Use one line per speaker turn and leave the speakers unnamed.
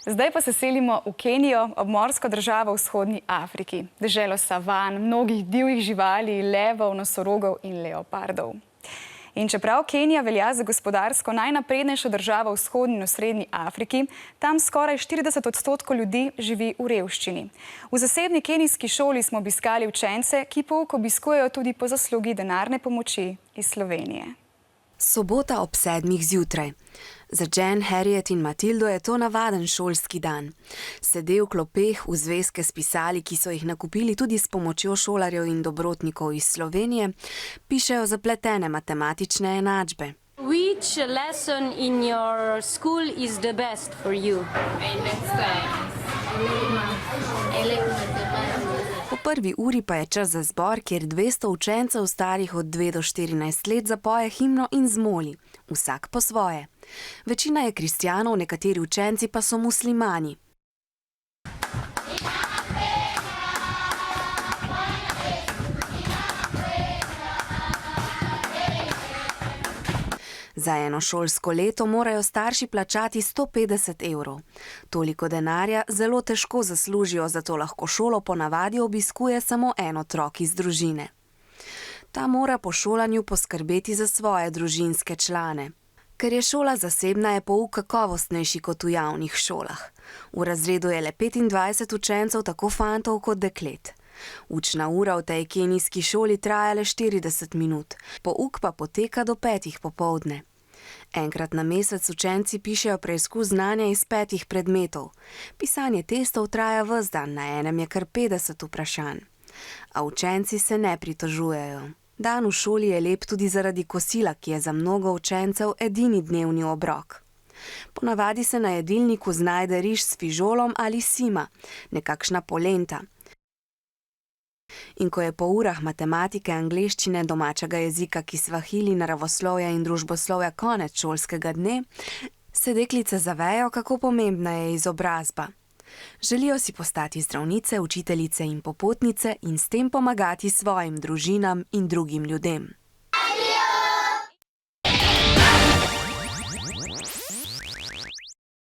Zdaj pa se selimo v Kenijo, obmorsko državo v vzhodni Afriki. Deželo savan, mnogih divjih živali, levov, nosorogov in leopardov. In čeprav Kenija velja za gospodarsko najnaprednejšo državo v vzhodni in srednji Afriki, tam skoraj 40% ljudi živi v revščini. V zasebni kenijski šoli smo obiskali učence, ki pouk obiskujejo tudi po zaslugi denarne pomoči iz Slovenije.
Sobota ob 7. zjutraj. Za Jen, Harriet in Matildo je to navaden šolski dan. Sede v klopeh v zvezke s pisali, ki so jih nakupili tudi s pomočjo šolarjev in dobrotnikov iz Slovenije, pišejo zapletene matematične enačbe.
Which lesson in your school is the best for you?
Po prvi uri pa je čas za zbor, kjer 200 učencev starih od 2 do 14 let zapoje himno in zmoli, vsak po svoje. Večina je kristjanov, nekateri učenci pa so muslimani. Za eno šolsko leto morajo starši plačati 150 evrov. Toliko denarja zelo težko zaslužijo, zato lahko šolo ponavadi obiskuje samo en otrok iz družine. Ta mora po šolanju poskrbeti za svoje družinske člane. Ker je šola zasebna, je pouk kakovostnejši kot v javnih šolah. V razredu je le 25 učencev, tako fantov kot deklet. Učna ura v tej kenijski šoli traja le 40 minut, pouk pa poteka do 5 popoldne. Enkrat na mesec učenci pišejo preizkus znanja iz 5 predmetov. Pisanje testov traja ves dan, na enem je kar 50 vprašanj. A učenci se ne pritožujejo. Dan v šoli je lep tudi zaradi kosila, ki je za mnogo učencev edini dnevni obrok. Ponavadi se na jedilniku znajde riž s fižolom ali sima, nekakšna polenta. In ko je po urah matematike, angleščine, domačega jezika, kisvahili, naravoslovja in družboslovja konec šolskega dne, se deklice zavejo, kako pomembna je izobrazba. Želijo si postati zdravnice, učiteljice in popotnice in s tem pomagati svojim družinam in drugim ljudem.